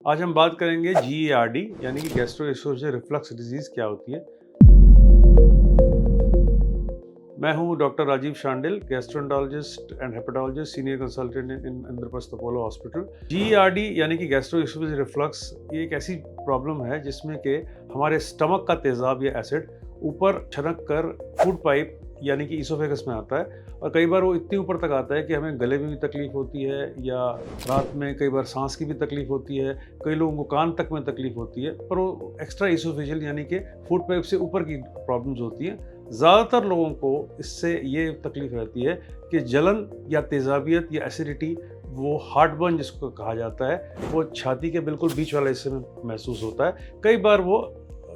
आज हम बात करेंगे GERD यानी कि गैस्ट्रोएसोफेजियल रिफ्लक्स डिजीज़ क्या होती है। मैं हूं doctor Rajeev Shandil, gastroenterologist and hepatologist, senior consultant in Indraprastha Apollo hospital. GERD यानी कि गैस्ट्रोएसोफेजियल रिफ्लक्स ये एक ऐसी प्रॉब्लम है जिसमें कि हमारे स्टमक का तेज़ाब या एसिड ऊपर छनक कर फूड पाइप यानी कि ईसोफेगस में आता है और कई बार वो इतनी ऊपर तक आता है कि हमें गले में भी तकलीफ होती है या रात में कई बार सांस की भी तकलीफ होती है, कई लोगों को कान तक में तकलीफ होती है, पर वो एक्स्ट्रा ईसोफेजियल यानी कि फूड पाइप से ऊपर की प्रॉब्लम्स होती हैं। ज़्यादातर लोगों को इससे ये तकलीफ रहती है कि जलन या तेज़ाबियत या एसिडिटी, वो हार्टबर्न जिसको कहा जाता है, वो छाती के बिल्कुल बीच वाले हिस्से में महसूस होता है। कई बार वो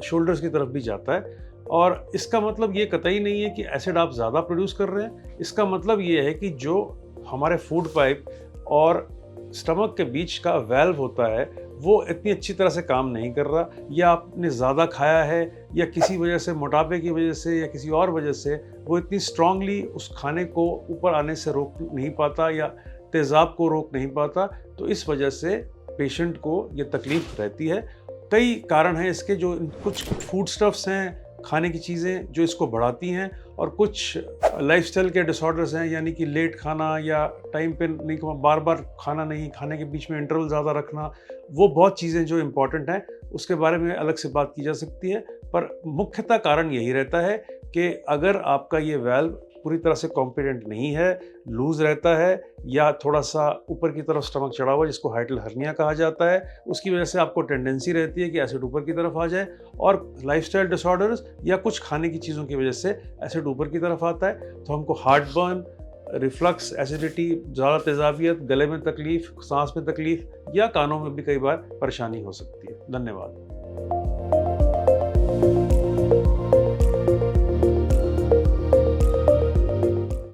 शोल्डर्स की तरफ भी जाता है और इसका मतलब ये कतई नहीं है कि एसिड आप ज़्यादा प्रोड्यूस कर रहे हैं। इसका मतलब ये है कि जो हमारे फूड पाइप और स्टमक के बीच का वाल्व होता है वो इतनी अच्छी तरह से काम नहीं कर रहा, या आपने ज़्यादा खाया है या किसी वजह से, मोटापे की वजह से या किसी और वजह से वो इतनी स्ट्रांगली उस खाने को ऊपर आने से रोक नहीं पाता या तेज़ाब को रोक नहीं पाता। तो इस वजह से पेशेंट को ये तकलीफ रहती है। कई कारण हैं इसके, जो कुछ फूड स्टफ्स हैं, खाने की चीज़ें जो इसको बढ़ाती हैं, और कुछ लाइफस्टाइल के डिसऑर्डर्स हैं यानी कि लेट खाना या टाइम पे नहीं, बार बार खाना नहीं, खाने के बीच में इंटरवल ज़्यादा रखना, वो बहुत चीज़ें जो इम्पॉर्टेंट हैं उसके बारे में अलग से बात की जा सकती है। पर मुख्यतः कारण यही रहता है कि अगर आपका ये वाल्व पूरी तरह से कॉम्पिटेंट नहीं है, लूज़ रहता है या थोड़ा सा ऊपर की तरफ स्टमक चढ़ा हुआ जिसको हाइटल हर्निया कहा जाता है, उसकी वजह से आपको टेंडेंसी रहती है कि एसिड ऊपर की तरफ आ जाए, और लाइफस्टाइल डिसऑर्डर्स या कुछ खाने की चीज़ों की वजह से एसिड ऊपर की तरफ आता है, तो हमको हार्टबर्न, रिफ्लक्स, एसिडिटी, ज़्यादा तेज़ाबियत, गले में तकलीफ, सांस में तकलीफ या कानों में भी कई बार परेशानी हो सकती है। धन्यवाद।